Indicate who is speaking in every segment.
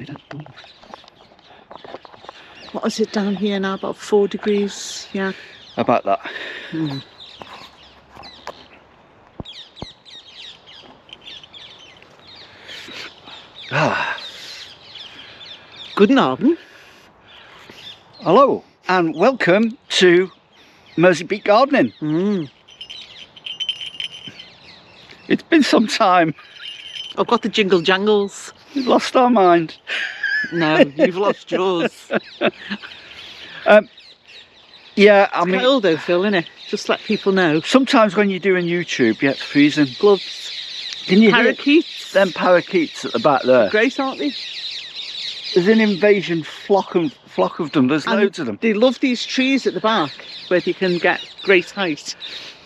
Speaker 1: be that warm.
Speaker 2: What is it down here now? About 4 degrees, yeah.
Speaker 1: About that.
Speaker 2: Mm.
Speaker 1: Ah.
Speaker 2: Guten Abend.
Speaker 1: Hello and welcome to Mersey Beat Gardening.
Speaker 2: Mm.
Speaker 1: It's been some time.
Speaker 2: I've got the jingle jangles.
Speaker 1: We've lost our mind.
Speaker 2: No, you've lost yours.
Speaker 1: Yeah, I
Speaker 2: It's
Speaker 1: mean,
Speaker 2: cold though, Phil, innit? Just let people know.
Speaker 1: sometimes when you're doing YouTube, yeah, it's freezing.
Speaker 2: Gloves.
Speaker 1: Can you hear
Speaker 2: Parakeets.
Speaker 1: them parakeets at the back there?
Speaker 2: Great, aren't they?
Speaker 1: There's an invasion flock of them. There's
Speaker 2: And
Speaker 1: loads of them.
Speaker 2: they love these trees at the back where you can get great height.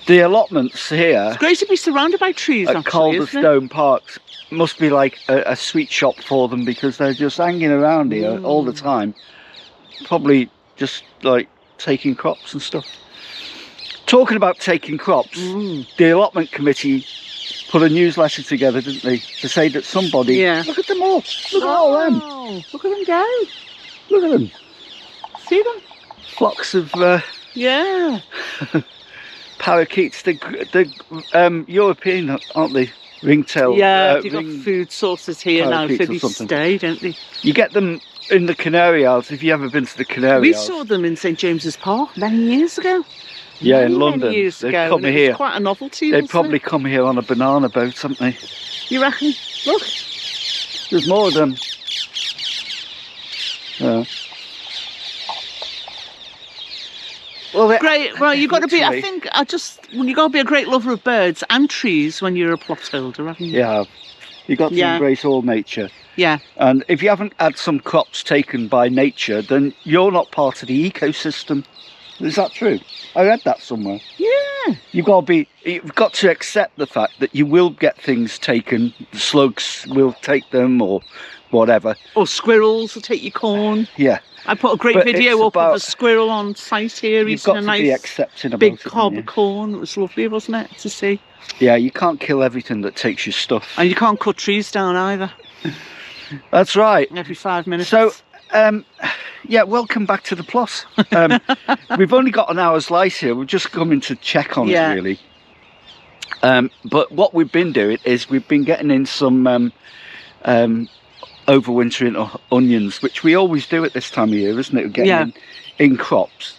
Speaker 1: The allotments here
Speaker 2: It's great to be surrounded by trees,
Speaker 1: at
Speaker 2: actually, isn't it?
Speaker 1: Calderstone Parks must be like a sweet shop for them because they're just hanging around here all the time. Probably just like taking crops and stuff. Talking about taking crops, the allotment committee put a newsletter together, didn't they, to say that somebody...
Speaker 2: Yeah.
Speaker 1: Look at them all. Look at all them.
Speaker 2: Look at them go.
Speaker 1: Look at them.
Speaker 2: See them?
Speaker 1: Flocks of
Speaker 2: Yeah.
Speaker 1: parakeets. The European, aren't they? Ringtail.
Speaker 2: Yeah, they've got food sources here now for
Speaker 1: parakeets or
Speaker 2: they
Speaker 1: something.
Speaker 2: stay, don't they?
Speaker 1: You get them in the Canary Isles, if you ever been to the Canary
Speaker 2: We
Speaker 1: Isles.
Speaker 2: saw them in St James's Park many years ago.
Speaker 1: Yeah, in
Speaker 2: Many
Speaker 1: London.
Speaker 2: years
Speaker 1: They'd
Speaker 2: ago,
Speaker 1: come
Speaker 2: and it
Speaker 1: here.
Speaker 2: was quite a novelty.
Speaker 1: They'd
Speaker 2: wasn't
Speaker 1: probably
Speaker 2: it?
Speaker 1: come here on a banana boat, haven't they?
Speaker 2: You reckon? Look.
Speaker 1: There's more of them. Yeah. Well,
Speaker 2: Great. Well, you've got to be. I
Speaker 1: literally-
Speaker 2: think you got to be a great lover of birds and trees when you're a plot holder, haven't you?
Speaker 1: Yeah, you got to
Speaker 2: Yeah.
Speaker 1: embrace all nature.
Speaker 2: Yeah.
Speaker 1: And if you haven't had some crops taken by nature, then you're not part of the ecosystem. Is that true? I read that somewhere.
Speaker 2: Yeah.
Speaker 1: You've got to accept the fact that you will get things taken. The slugs will take them or whatever.
Speaker 2: Or squirrels will take your corn.
Speaker 1: Yeah,
Speaker 2: I put a great
Speaker 1: But
Speaker 2: video
Speaker 1: it's
Speaker 2: up of a
Speaker 1: about-
Speaker 2: squirrel on site here
Speaker 1: you've
Speaker 2: eating
Speaker 1: got
Speaker 2: a
Speaker 1: to be
Speaker 2: nice
Speaker 1: accepting about
Speaker 2: big
Speaker 1: it.
Speaker 2: cob
Speaker 1: haven't
Speaker 2: of corn. It was lovely, wasn't it, to see?
Speaker 1: you? Yeah, you can't kill everything that takes your stuff.
Speaker 2: And you can't cut trees down either.
Speaker 1: That's right.
Speaker 2: Every 5 minutes.
Speaker 1: So, yeah, welcome back to the plot. We've only got an hour's light here. We're just coming to check on
Speaker 2: Yeah.
Speaker 1: it, really. But what we've been doing is we've been getting in some overwintering onions, which we always do at this time of year, isn't it? We're getting in crops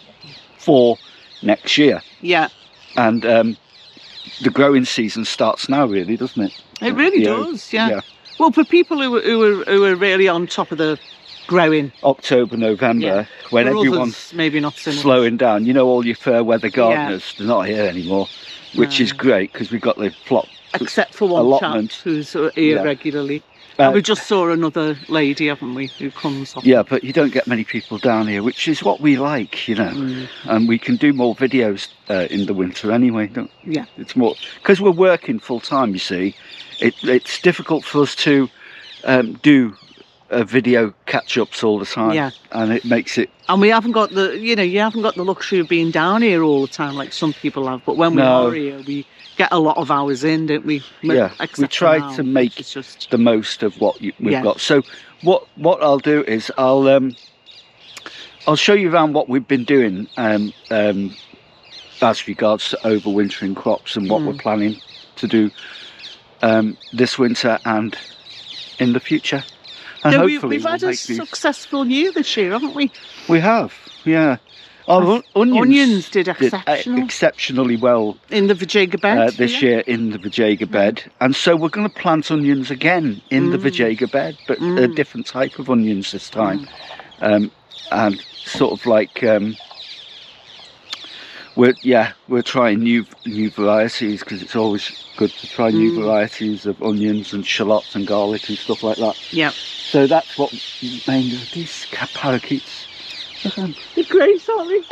Speaker 1: for next year.
Speaker 2: Yeah.
Speaker 1: And the growing season starts now, really, doesn't it?
Speaker 2: It really
Speaker 1: Yeah.
Speaker 2: does, yeah. Well, for people who are really on top of the growing,
Speaker 1: October, November,
Speaker 2: Yeah.
Speaker 1: when
Speaker 2: for
Speaker 1: everyone's
Speaker 2: others, maybe not so much.
Speaker 1: slowing down. You know, all your fair weather gardeners, they're not here anymore, which is
Speaker 2: No.
Speaker 1: great because we've got the plot.
Speaker 2: Except for one
Speaker 1: allotment.
Speaker 2: chap who's here
Speaker 1: Yeah.
Speaker 2: regularly.
Speaker 1: Uh,
Speaker 2: And we just saw another lady, haven't we, who comes off.
Speaker 1: Yeah, but you don't get many people down here, which is what we like, you know. And we can do more videos in the winter anyway.
Speaker 2: Yeah.
Speaker 1: It's more because we're working full time. You see, it's difficult for us to do video catch-ups all the time.
Speaker 2: Yeah.
Speaker 1: And it makes it.
Speaker 2: And we haven't got you haven't got the luxury of being down here all the time like some people have. But when we
Speaker 1: No.
Speaker 2: are here, we get a lot of hours in, don't we?
Speaker 1: Yeah, we
Speaker 2: Except
Speaker 1: try
Speaker 2: for now,
Speaker 1: to make
Speaker 2: which is just
Speaker 1: the most of what we've
Speaker 2: Yeah.
Speaker 1: got. So what I'll do is I'll show you around what we've been doing as regards to overwintering crops and what we're planning to do this winter and in the future. And
Speaker 2: Yeah,
Speaker 1: hopefully
Speaker 2: we've had
Speaker 1: we'll
Speaker 2: a
Speaker 1: make these.
Speaker 2: successful year this year, haven't we?
Speaker 1: We have, yeah. Our onions
Speaker 2: did exceptional
Speaker 1: exceptionally well
Speaker 2: in the Vijayga bed
Speaker 1: this year in the Vijayga bed, and so we're going to plant onions again in the Vijayga bed, but a different type of onions this time, and sort of like we're trying new varieties because it's always good to try new varieties of onions and shallots and garlic and stuff like that.
Speaker 2: Yeah.
Speaker 1: So that's what mainly these parakeets. Look at them.
Speaker 2: They're great, aren't they?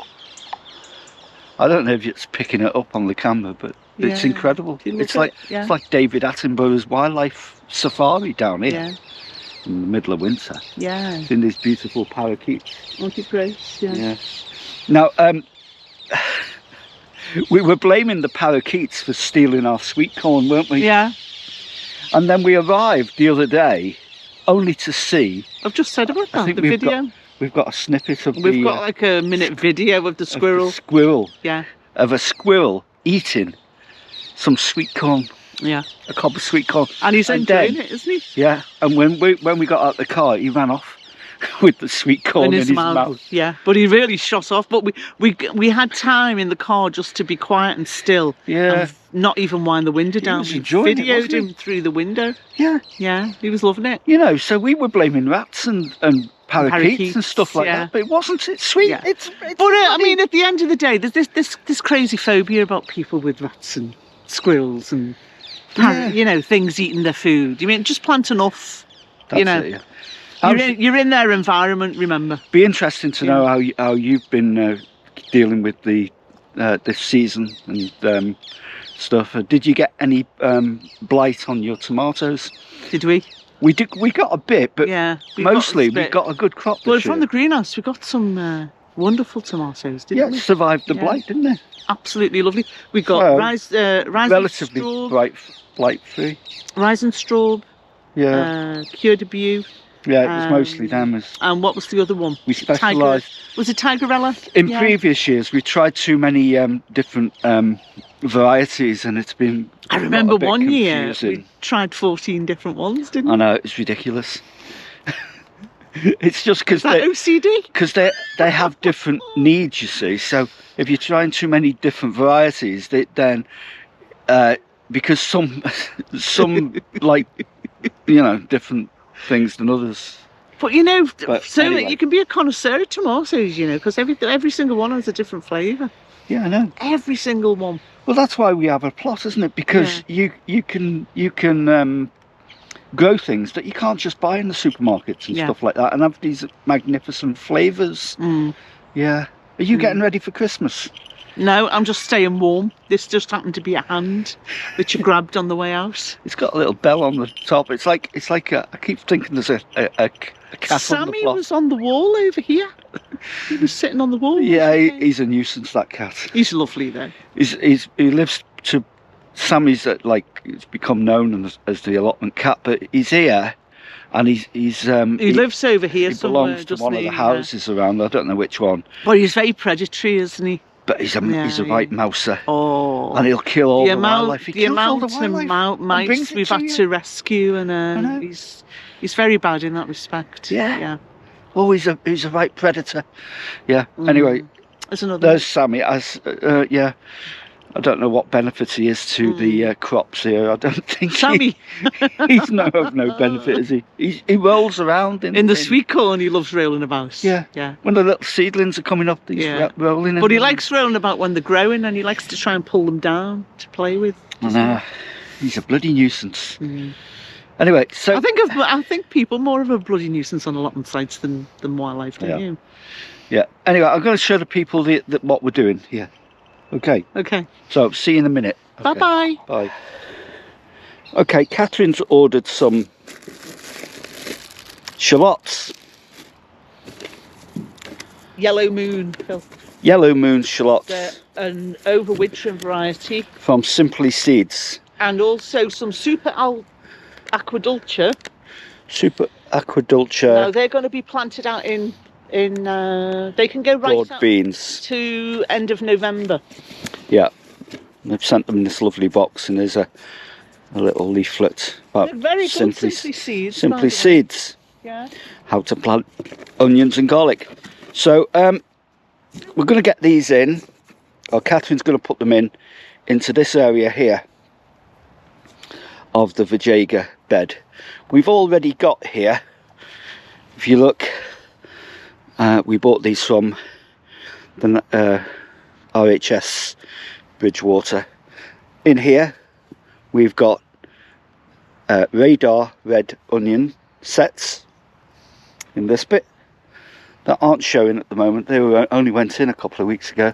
Speaker 1: I don't know if it's picking it up on the camera, but it's
Speaker 2: Yeah.
Speaker 1: incredible.
Speaker 2: You look
Speaker 1: It's
Speaker 2: at
Speaker 1: like
Speaker 2: it, yeah.
Speaker 1: it's like David Attenborough's wildlife safari down here
Speaker 2: Yeah.
Speaker 1: in the middle of winter.
Speaker 2: Yeah.
Speaker 1: It's in these beautiful parakeets.
Speaker 2: Aren't they great? Yeah.
Speaker 1: Yeah. Now, we were blaming the parakeets for stealing our sweet corn, weren't we?
Speaker 2: Yeah.
Speaker 1: And then we arrived the other day only to see.
Speaker 2: I've just said about
Speaker 1: I
Speaker 2: that,
Speaker 1: think
Speaker 2: the
Speaker 1: we've
Speaker 2: video.
Speaker 1: We've got a snippet of
Speaker 2: We've got like a minute video of the squirrel. Yeah.
Speaker 1: Of a squirrel eating some sweet corn,
Speaker 2: Yeah.
Speaker 1: a cob of sweet corn.
Speaker 2: And he's
Speaker 1: And
Speaker 2: enjoying
Speaker 1: then-
Speaker 2: it, isn't he?
Speaker 1: Yeah, and when we got out the car, he ran off with the sweet corn in his mouth.
Speaker 2: Yeah, but he really shot off. But we had time in the car just to be quiet and still.
Speaker 1: Yeah.
Speaker 2: And not even wind the window down.
Speaker 1: was
Speaker 2: We
Speaker 1: enjoying it,
Speaker 2: videoed
Speaker 1: wasn't he?
Speaker 2: him through the window.
Speaker 1: Yeah,
Speaker 2: Yeah, he was loving it.
Speaker 1: you know, so we were blaming rats and parakeets and stuff like
Speaker 2: yeah.
Speaker 1: that, but it wasn't. It's sweet.
Speaker 2: Yeah.
Speaker 1: It's
Speaker 2: But I mean, at the end of the day, there's this crazy phobia about people with rats and squirrels and
Speaker 1: Yeah.
Speaker 2: you know, things eating their food. You mean just plant enough.
Speaker 1: that's
Speaker 2: you know,
Speaker 1: it, yeah.
Speaker 2: you're in their environment. Remember.
Speaker 1: Be interesting to know how you've been dealing with the this season and stuff. Did you get any blight on your tomatoes?
Speaker 2: Did we?
Speaker 1: We did. We got a bit, but
Speaker 2: Yeah.
Speaker 1: mostly we got a good crop this
Speaker 2: Well,
Speaker 1: year.
Speaker 2: from the greenhouse, we got some wonderful tomatoes, didn't
Speaker 1: Yeah,
Speaker 2: we?
Speaker 1: survived the
Speaker 2: Yeah.
Speaker 1: blight, didn't they?
Speaker 2: Absolutely lovely. We got
Speaker 1: Well,
Speaker 2: rising
Speaker 1: Relatively
Speaker 2: straub,
Speaker 1: blight free.
Speaker 2: rising straub,
Speaker 1: Yeah,
Speaker 2: Cure de Beau,
Speaker 1: yeah. It was mostly
Speaker 2: um,
Speaker 1: them. As
Speaker 2: and what was the other one?
Speaker 1: we specialised
Speaker 2: Was it Tigerella?
Speaker 1: in
Speaker 2: Yeah.
Speaker 1: previous years. We tried too many different varieties, and it's been.
Speaker 2: I
Speaker 1: got
Speaker 2: remember
Speaker 1: a bit
Speaker 2: one year
Speaker 1: confusing.
Speaker 2: we tried 14 different ones, didn't
Speaker 1: I
Speaker 2: we?
Speaker 1: know it's ridiculous. It's just because
Speaker 2: Is that OCD?
Speaker 1: they have different needs, you see. So if you're trying too many different varieties, then because some like different things than others.
Speaker 2: But you know,
Speaker 1: But
Speaker 2: so
Speaker 1: anyway.
Speaker 2: you can be a connoisseur of tomatoes, you know, because every single one has a different flavour.
Speaker 1: Yeah, I know.
Speaker 2: Every single one.
Speaker 1: Well, that's why we have a plot, isn't it? Because you can grow things that you can't just buy in the supermarkets and
Speaker 2: Yeah.
Speaker 1: stuff like that, and have these magnificent flavours.
Speaker 2: Mm.
Speaker 1: Yeah. Are you getting ready for Christmas?
Speaker 2: No, I'm just staying warm. This just happened to be a hand that you grabbed on the way out.
Speaker 1: It's got a little bell on the top. It's like I keep thinking there's a cat on the
Speaker 2: Sammy
Speaker 1: plot.
Speaker 2: was on the wall over here. He was sitting on the wall.
Speaker 1: Yeah,
Speaker 2: wasn't he?
Speaker 1: he's a nuisance, that cat.
Speaker 2: He's lovely though.
Speaker 1: He lives to Sammy's it's become known as the allotment cat, but he's here, and he
Speaker 2: lives over here
Speaker 1: he
Speaker 2: somewhere.
Speaker 1: belongs to
Speaker 2: doesn't
Speaker 1: one of
Speaker 2: he?
Speaker 1: the houses around. I don't know which one,
Speaker 2: Well, he's very predatory, isn't he?
Speaker 1: but he's a
Speaker 2: Yeah,
Speaker 1: right mouser,
Speaker 2: Oh.
Speaker 1: and he'll kill all
Speaker 2: the
Speaker 1: the wildlife. He
Speaker 2: the
Speaker 1: kills all
Speaker 2: amount
Speaker 1: the
Speaker 2: of
Speaker 1: wildlife and
Speaker 2: mice
Speaker 1: brings it
Speaker 2: we've
Speaker 1: to
Speaker 2: had
Speaker 1: you.
Speaker 2: to rescue, and
Speaker 1: know.
Speaker 2: he's very bad in that respect.
Speaker 1: Yeah.
Speaker 2: Yeah.
Speaker 1: Oh, he's a right predator. Yeah. Anyway,
Speaker 2: There's another.
Speaker 1: there's Sammy. Yeah. I don't know what benefit he is to the crops here. I don't think
Speaker 2: Sammy
Speaker 1: he's of no benefit, is he? He rolls around
Speaker 2: in the sweet corn. He loves rolling about.
Speaker 1: Yeah.
Speaker 2: Yeah.
Speaker 1: When the little seedlings are coming up, he's
Speaker 2: Yeah.
Speaker 1: rolling in.
Speaker 2: But he
Speaker 1: them.
Speaker 2: likes rolling about when they're growing, and he likes to try and pull them down to play with.
Speaker 1: Nah, he's a bloody nuisance.
Speaker 2: Mm.
Speaker 1: Anyway, so
Speaker 2: I think people more of a bloody nuisance on allotment sites than wildlife, don't
Speaker 1: Yeah.
Speaker 2: you?
Speaker 1: yeah. Anyway, I'm going to show the people what we're doing here. Okay.
Speaker 2: Okay.
Speaker 1: So see you in a minute.
Speaker 2: Bye
Speaker 1: Okay.
Speaker 2: bye.
Speaker 1: Bye. Okay, Catherine's ordered some shallots,
Speaker 2: Yellow moon, Phil.
Speaker 1: yellow moon shallots
Speaker 2: They're an overwintering variety,
Speaker 1: from Simply Seeds.
Speaker 2: and also some super aquadulture.
Speaker 1: Super
Speaker 2: Now
Speaker 1: Aquadulture
Speaker 2: they're going to be planted out in they can go right
Speaker 1: broad
Speaker 2: up
Speaker 1: beans.
Speaker 2: to end of November.
Speaker 1: Yeah, they've sent them in this lovely box, and there's a little leaflet about
Speaker 2: They're very good,
Speaker 1: Simply
Speaker 2: seeds. by
Speaker 1: Simply
Speaker 2: the way.
Speaker 1: Seeds,
Speaker 2: Yeah.
Speaker 1: how to plant onions and garlic. So we're going to get these in, or Catherine's going to put them into this area here of the Vijayga bed. We've already got here, if you look, we bought these from the RHS Bridgewater. In here we've got radar red onion sets in this bit that aren't showing at the moment. They only went in a couple of weeks ago.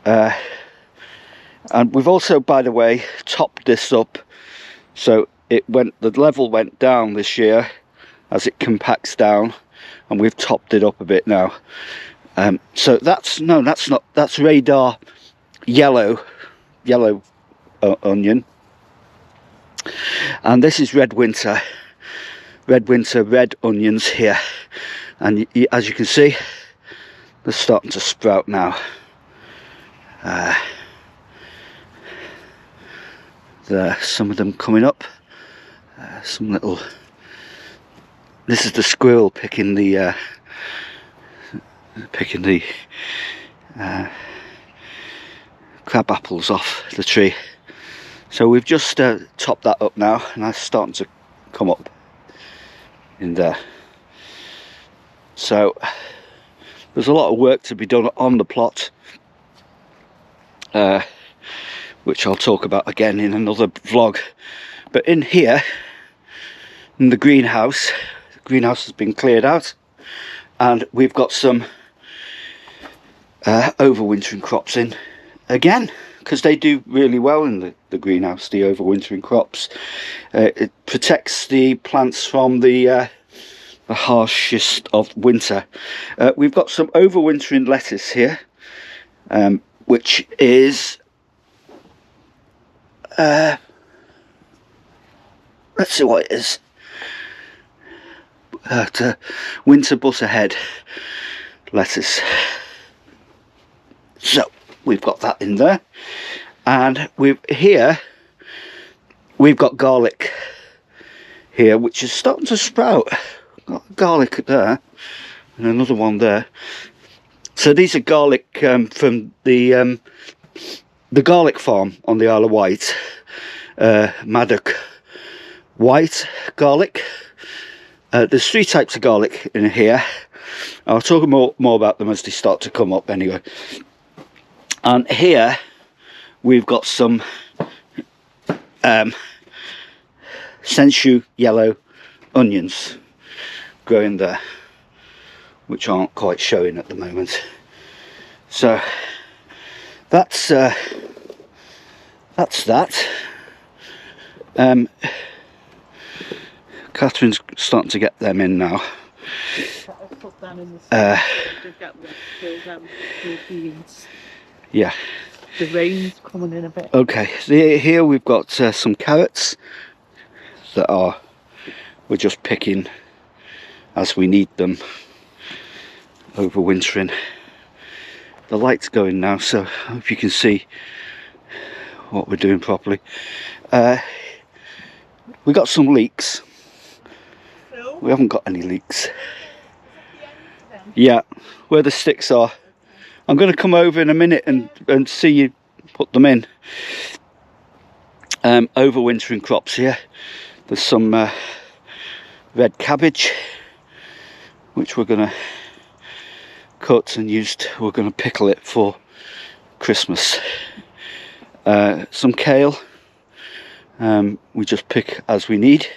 Speaker 1: And we've also, by the way, topped this up, so the level went down this year as it compacts down, and we've topped it up a bit now. So that's radar yellow onion, and this is red winter. red winter red onions here, and as you can see, they're starting to sprout now. There, some of them coming up. Some little. This is the squirrel picking the crab apples off the tree. So we've just topped that up now, and that's starting to come up in there. So there's a lot of work to be done on the plot, which I'll talk about again in another vlog. But in here, in the greenhouse has been cleared out, and we've got some overwintering crops in again, because they do really well in the greenhouse, the overwintering crops. It protects the plants from the harshest of winter. We've got some overwintering lettuce here, which is let's see what it is. Winter butterhead lettuce. So we've got that in there, and we've got garlic here, which is starting to sprout. Got garlic there, and another one there. So these are garlic from the garlic farm on the Isle of Wight, Maddock White garlic. There's 3 types of garlic in here. I'll talk more about them as they start to come up anyway. And here we've got some sensu yellow onions growing there, which aren't quite showing at the moment. So that's that. Catherine's starting to get them in now. Yeah.
Speaker 2: The rain's coming in a bit.
Speaker 1: Okay, here we've got some carrots that we're just picking as we need them, overwintering. The light's going now, so I hope you can see what we're doing properly. We got some leeks. We haven't got any leeks. Yeah, where the sticks are. I'm going to come over in a minute and see you put them in. Overwintering crops here. There's some red cabbage, which we're going to cut and we're going to pickle it for Christmas. Some kale. We just pick as we need.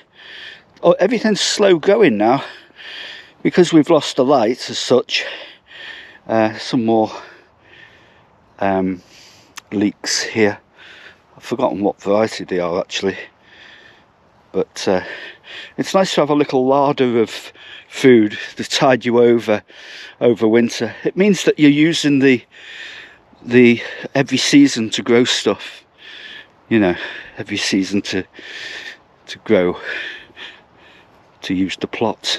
Speaker 1: Oh, everything's slow going now because we've lost the light as such. Some more leeks here. I've forgotten what variety they are actually, but it's nice to have a little larder of food to tide you over winter. It means that you're using the every season to grow stuff, you know, every season to grow, to use the plot.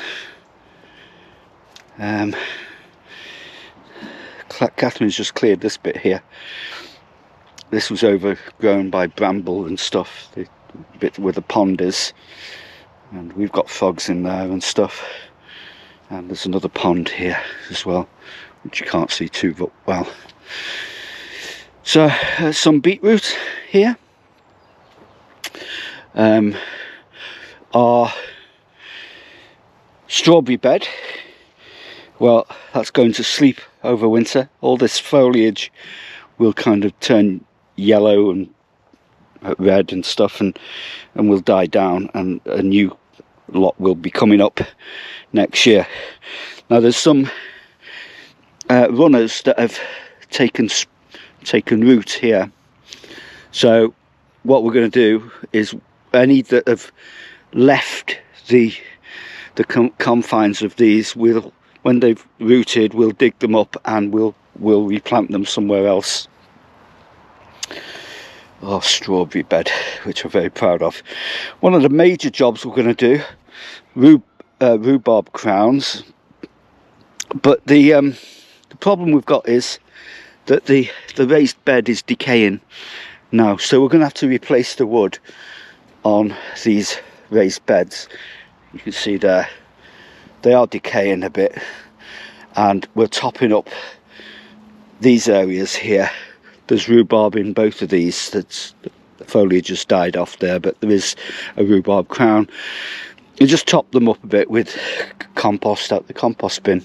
Speaker 1: Catherine's just cleared this bit here. This was overgrown by bramble and stuff, the bit where the pond is, and we've got frogs in there and stuff. And there's another pond here as well, which you can't see too well. So some beetroot here. Our strawberry bed, well, that's going to sleep over winter. All this foliage will kind of turn yellow and red and stuff, and will die down, and a new lot will be coming up next year. Now there's some runners that have taken root here, so what we're going to do is any that have left the confines of these, when they've rooted, we'll dig them up and we'll replant them somewhere else. Our strawberry bed, which we're very proud of. One of the major jobs we're going to do rhubarb crowns, but the problem we've got is that the raised bed is decaying now, so we're going to have to replace the wood on these raised beds. You can see there they are decaying a bit, and we're topping up these areas here. There's rhubarb in both of these. That's, the foliage just died off there, but there is a rhubarb crown. You just top them up a bit with compost out the compost bin.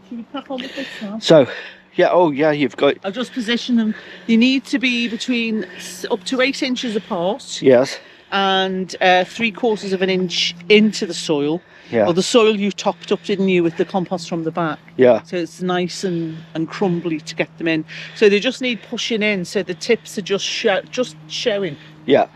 Speaker 2: Should we crack on with this now?
Speaker 1: So, yeah, oh yeah, you've got...
Speaker 2: I'll just position them. They need to be between up to 8 inches apart.
Speaker 1: Yes.
Speaker 2: And 3/4 of an inch into the soil.
Speaker 1: Yeah.
Speaker 2: Or the soil you topped up, didn't you, with the compost from the back?
Speaker 1: Yeah.
Speaker 2: So it's nice and crumbly to get them in. So they just need pushing in, so the tips are just showing.
Speaker 1: Yeah.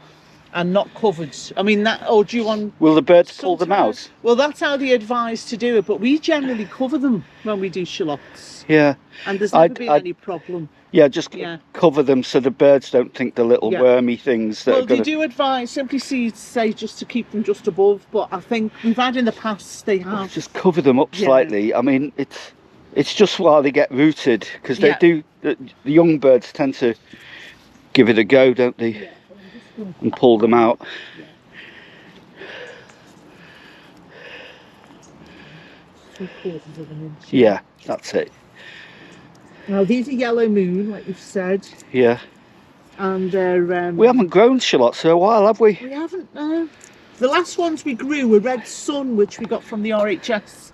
Speaker 2: And not covered. I mean, that. Or do you want?
Speaker 1: Will the birds pull them out?
Speaker 2: Well, that's how they advise to do it. But we generally cover them when we do shallots.
Speaker 1: Yeah.
Speaker 2: And there's never been any problem.
Speaker 1: Yeah, just cover them so the birds don't think the little wormy things that
Speaker 2: well,
Speaker 1: are going
Speaker 2: they do advise, simply say just to keep them just above, but I think we've had in the past they have.
Speaker 1: Just cover them up slightly. I mean, it's just while they get rooted, because they do, the young birds tend to give it a go, don't they? Yeah. And pull them out.
Speaker 2: Yeah. 3/4 of an inch.
Speaker 1: Yeah, that's it.
Speaker 2: Now these are yellow moon, like you've said.
Speaker 1: Yeah.
Speaker 2: And they're...
Speaker 1: we haven't grown shallots for a while, have we?
Speaker 2: We haven't, no. The last ones we grew were Red Sun, which we got from the RHS.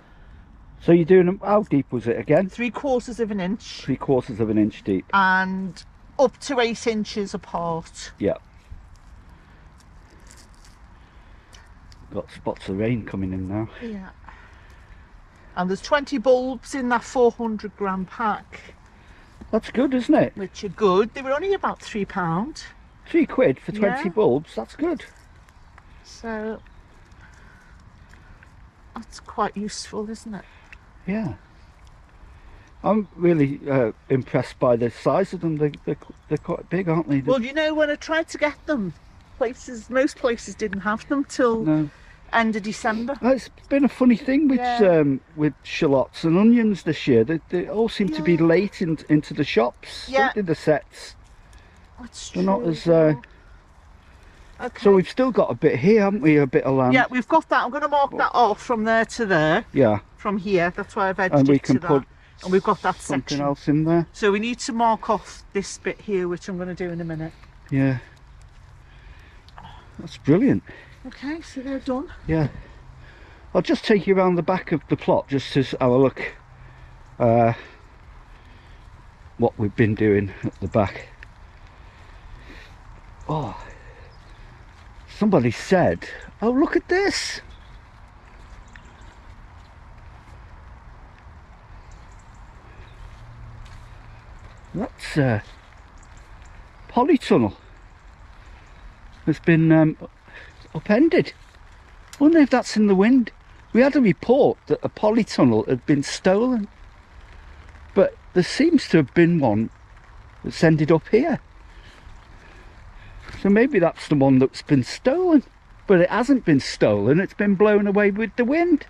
Speaker 1: So you're doing them, how deep was it again?
Speaker 2: 3/4 of an inch.
Speaker 1: 3/4 of an inch deep.
Speaker 2: And up to 8 inches apart.
Speaker 1: Yeah. Got spots of rain coming in now.
Speaker 2: Yeah. And there's 20 bulbs in that 400-gram pack.
Speaker 1: That's good, isn't it?
Speaker 2: Which are good. They were only about £3.
Speaker 1: £3 for 20 bulbs, that's good.
Speaker 2: So, that's quite useful, isn't it?
Speaker 1: Yeah. I'm really impressed by the size of them. They're quite big, aren't they?
Speaker 2: Well, you know, when I tried to get them, most places didn't have them till end of December.
Speaker 1: It's been a funny thing with shallots and onions this year. They all seem to be late into the shops.
Speaker 2: Yeah.
Speaker 1: The sets.
Speaker 2: That's
Speaker 1: They're
Speaker 2: true.
Speaker 1: not as... Okay. So we've still got a bit here, haven't we? A bit of land.
Speaker 2: Yeah, we've got that. I'm going to mark that off from there to there.
Speaker 1: Yeah.
Speaker 2: From here. That's why I've edited
Speaker 1: and we can
Speaker 2: to
Speaker 1: put
Speaker 2: that. And we've got that
Speaker 1: something
Speaker 2: section.
Speaker 1: else in there.
Speaker 2: So we need to mark off this bit here, which I'm going to do in a minute.
Speaker 1: Yeah. That's brilliant.
Speaker 2: Okay, so they're done.
Speaker 1: Yeah. I'll just take you around the back of the plot just to have a look what we've been doing at the back. Oh, somebody said, oh, look at this. That's polytunnel. It's been upended. I wonder if that's in the wind. We had a report that a polytunnel had been stolen, but there seems to have been one that's ended up here. So maybe that's the one that's been stolen, but it hasn't been stolen, it's been blown away with the wind.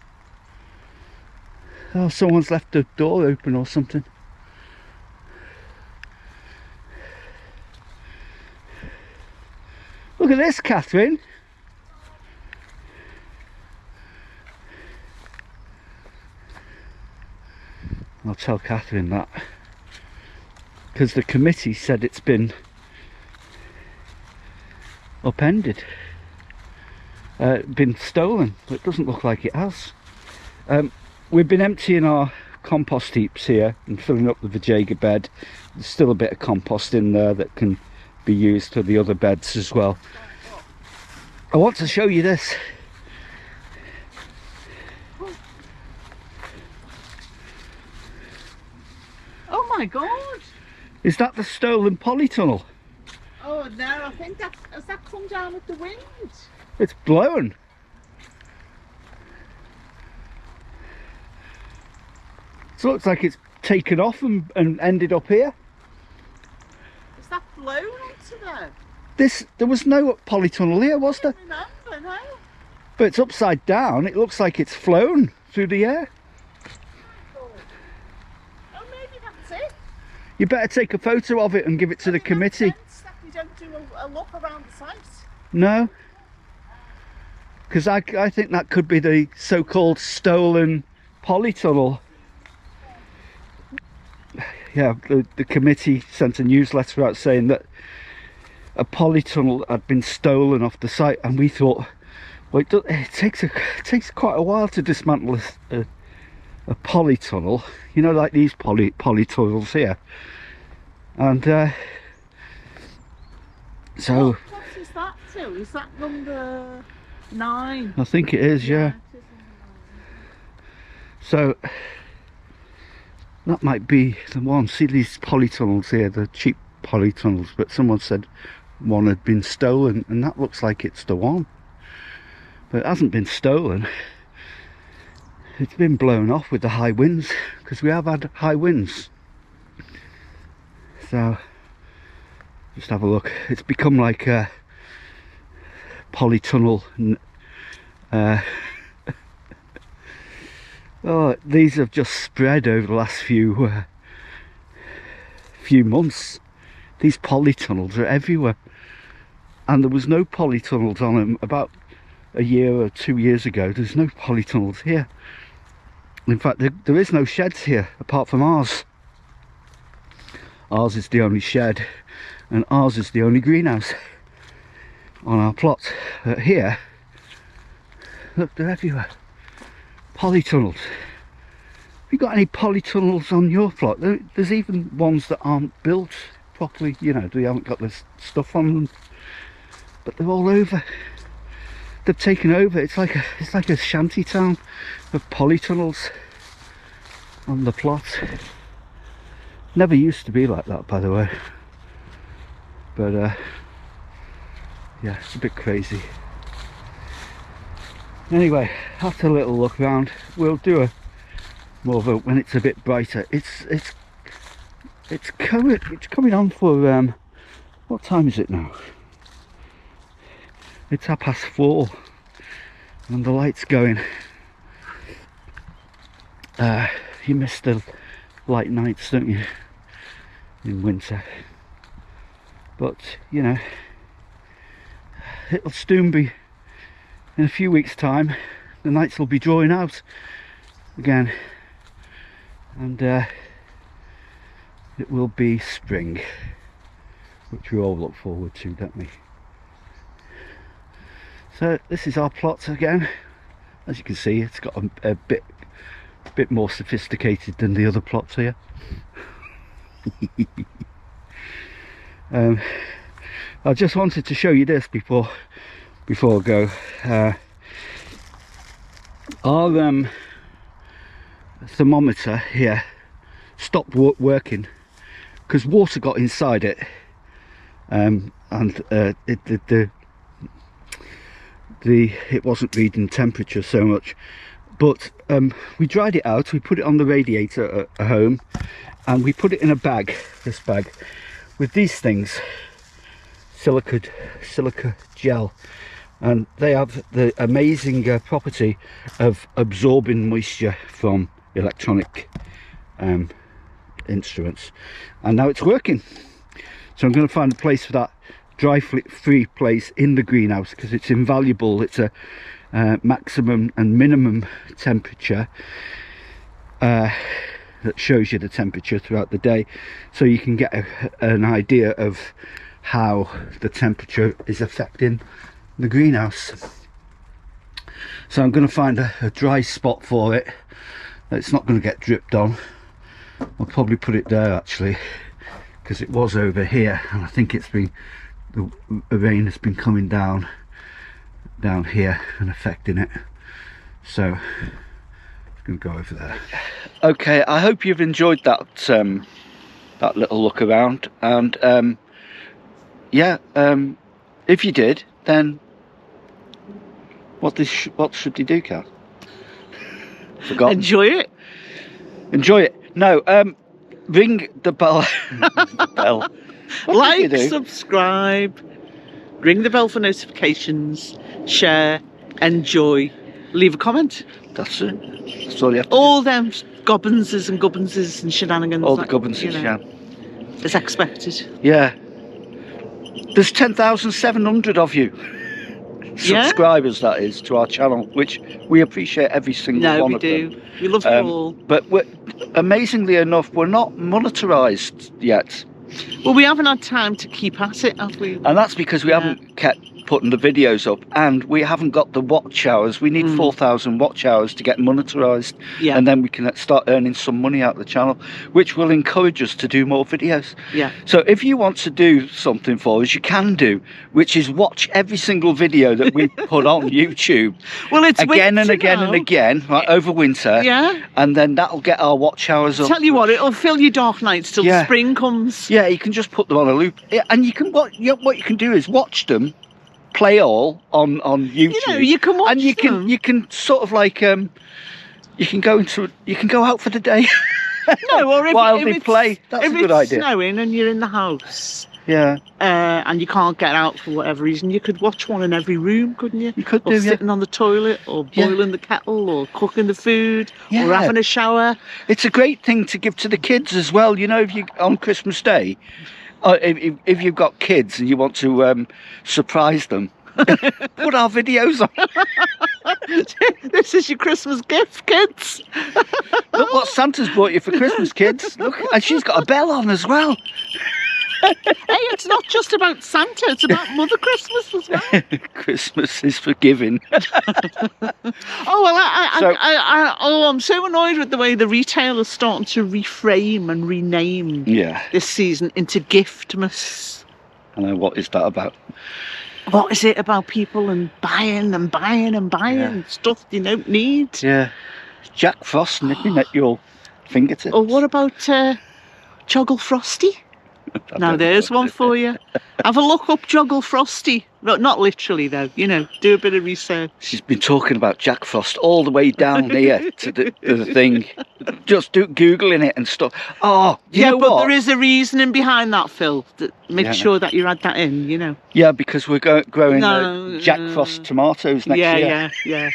Speaker 1: Oh, someone's left the door open or something. Look at this, Catherine. I'll tell Catherine that, because the committee said it's been upended, been stolen, but it doesn't look like it has. We've been emptying our compost heaps here and filling up the Vijayga bed. There's still a bit of compost in there that can be used for the other beds as well. I want to show you this.
Speaker 2: Oh my God!
Speaker 1: Is that the stolen polytunnel?
Speaker 2: Oh no, I think has that come down with the wind?
Speaker 1: It's blown. So it looks like it's taken off and ended up here.
Speaker 2: Is that blown onto there?
Speaker 1: There was no polytunnel here, was there?
Speaker 2: I don't remember, no.
Speaker 1: But it's upside down. It looks like it's flown through the air.
Speaker 2: Oh, maybe that's it.
Speaker 1: You better take a photo of it and give it to the committee.
Speaker 2: That we don't do a look around the site.
Speaker 1: No, because I think that could be the so-called stolen polytunnel. Yeah, the committee sent a newsletter out saying that a polytunnel had been stolen off the site, and we thought, well, it takes quite a while to dismantle a polytunnel, you know, like these polytunnels here. And so
Speaker 2: What is that to? Is that number 9?
Speaker 1: I think it is, yeah.
Speaker 2: It is number 9.
Speaker 1: So that might be the one. See these polytunnels here, the cheap polytunnels, but someone said one had been stolen, and that looks like it's the one. But it hasn't been stolen. It's been blown off with the high winds, because we have had high winds. So just have a look. It's become like a polytunnel. Oh, these have just spread over the last few months. These polytunnels are everywhere, and there was no polytunnels on them about a year or 2 years ago. There's no polytunnels here. In fact, there is no sheds here apart from ours. Ours is the only shed, and ours is the only greenhouse on our plot. But here, look, they're everywhere. Polytunnels. Have you got any polytunnels on your plot? There's even ones that aren't built properly, you know, they haven't got this stuff on them, but they're all over. They've taken over. It's like a shanty town of polytunnels on the plot. Never used to be like that, by the way, but yeah, it's a bit crazy. Anyway, after a little look around, we'll do more of a when it's a bit brighter. It's coming on for what time is it now? It's 4:30 and the light's going. You miss the light nights, don't you, in winter? But you know, it'll soon be, in a few weeks' time, the nights will be drawing out again, and it will be spring, which we all look forward to, don't we? So this is our plot again. As you can see, it's got a bit more sophisticated than the other plots here. I just wanted to show you this before I go. Our thermometer here stopped working because water got inside it, and it wasn't reading temperature so much. But we dried it out, we put it on the radiator at home, and we put it in a bag, this bag, with these things, silica gel, and they have the amazing property of absorbing moisture from electronic instruments. And now it's working, so I'm going to find a place for that dry free place in the greenhouse, because it's invaluable. It's a maximum and minimum temperature that shows you the temperature throughout the day, so you can get an idea of how the temperature is affecting the greenhouse. So I'm going to find a dry spot for it. It's not going to get dripped on. I'll probably put it there actually, because it was over here, and I think it's been, the rain has been coming down here and affecting it. So I'm going to go over there. Okay, I hope you've enjoyed that that little look around, and yeah, if you did, then what should you do, Kat? Forgotten.
Speaker 2: Enjoy it.
Speaker 1: Enjoy it. No, ring the bell. The bell. What did you
Speaker 2: Like,
Speaker 1: do?
Speaker 2: subscribe, ring the bell for notifications, share, enjoy, leave a comment.
Speaker 1: That's it. That's all you have to
Speaker 2: All them gobbinses and gubbinses and shenanigans.
Speaker 1: do. All the
Speaker 2: that,
Speaker 1: gubbins,
Speaker 2: you know,
Speaker 1: yeah.
Speaker 2: is expected.
Speaker 1: Yeah. There's 10,700 of you.
Speaker 2: Yeah?
Speaker 1: Subscribers, that is, to our channel, which we appreciate every single
Speaker 2: No,
Speaker 1: one
Speaker 2: we
Speaker 1: of
Speaker 2: do.
Speaker 1: them.
Speaker 2: We love you all.
Speaker 1: But amazingly enough, we're not monetarised yet.
Speaker 2: Well, we haven't had time to keep at it, have we?
Speaker 1: And that's because we
Speaker 2: Yeah.
Speaker 1: haven't kept putting the videos up, and we haven't got the watch hours. We need 4,000 watch hours to get monetarised,
Speaker 2: Yeah.
Speaker 1: and then we can start earning some money out of the channel, which will encourage us to do more videos.
Speaker 2: Yeah.
Speaker 1: So if you want to do something for us, you can do, which is watch every single video that we put on YouTube
Speaker 2: Well, it's
Speaker 1: again and
Speaker 2: winter
Speaker 1: again and
Speaker 2: now.
Speaker 1: again, right, over winter.
Speaker 2: Yeah.
Speaker 1: And then that'll get our watch hours up.
Speaker 2: Tell you what, it'll fill your dark nights till
Speaker 1: Yeah.
Speaker 2: spring comes.
Speaker 1: Yeah, you can just put them on a loop. Yeah, and you can what you can do is watch them, play all on YouTube.
Speaker 2: You know, you can watch
Speaker 1: and you can
Speaker 2: them.
Speaker 1: you can sort of like you can go out for the day.
Speaker 2: No, or if,
Speaker 1: while
Speaker 2: if
Speaker 1: they
Speaker 2: it's,
Speaker 1: play. That's
Speaker 2: if
Speaker 1: a good
Speaker 2: it's
Speaker 1: idea.
Speaker 2: snowing and you're in the house
Speaker 1: Yeah,
Speaker 2: and you can't get out for whatever reason, you could watch one in every room, couldn't you?
Speaker 1: you could
Speaker 2: Or
Speaker 1: do. Yeah,
Speaker 2: sitting on the toilet, or
Speaker 1: Yeah.
Speaker 2: boiling the kettle, or cooking the food, or
Speaker 1: Yeah.
Speaker 2: having a shower.
Speaker 1: it's a great thing to give to the kids as well. You know, if you on Christmas Day, if you've got kids and you want to surprise them, put our videos on.
Speaker 2: This is your Christmas gift, kids.
Speaker 1: Look what Santa's bought you for Christmas, kids. Look, and she's got a bell on as well.
Speaker 2: Hey, it's not just about Santa, it's about Mother Christmas as well.
Speaker 1: Christmas is forgiving.
Speaker 2: Oh, well, I'm so annoyed with the way the retailers starting to reframe and rename
Speaker 1: Yeah,
Speaker 2: this season into Giftmas.
Speaker 1: I know. What is that about?
Speaker 2: What is it about people and buying and buying and buying
Speaker 1: Yeah.
Speaker 2: stuff you don't need?
Speaker 1: Yeah, Jack Frost nipping at your fingertips.
Speaker 2: Or what about Joggle Frosty?
Speaker 1: I
Speaker 2: Now
Speaker 1: don't
Speaker 2: there's
Speaker 1: know.
Speaker 2: one for you. Have a look up Joggle Frosty. No, not literally though, you know, do a bit of research.
Speaker 1: She's been talking about Jack Frost all the way down here to the thing. Just Googling it and stuff. Oh, you know
Speaker 2: but
Speaker 1: what?
Speaker 2: there is a reasoning behind that, Phil. Make
Speaker 1: Yeah.
Speaker 2: sure that you add that in, you know.
Speaker 1: Yeah, because we're growing
Speaker 2: No,
Speaker 1: Jack Frost tomatoes next year.
Speaker 2: Yeah.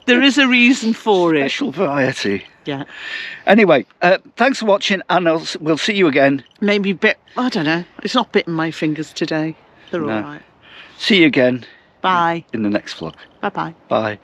Speaker 2: There is a reason for it.
Speaker 1: Special variety.
Speaker 2: Yeah.
Speaker 1: Anyway, thanks for watching, and we'll see you again.
Speaker 2: Maybe I don't know. It's not bitten my fingers today. They're
Speaker 1: No.
Speaker 2: all right.
Speaker 1: See you again
Speaker 2: Bye.
Speaker 1: in the next vlog.
Speaker 2: Bye-bye.
Speaker 1: Bye.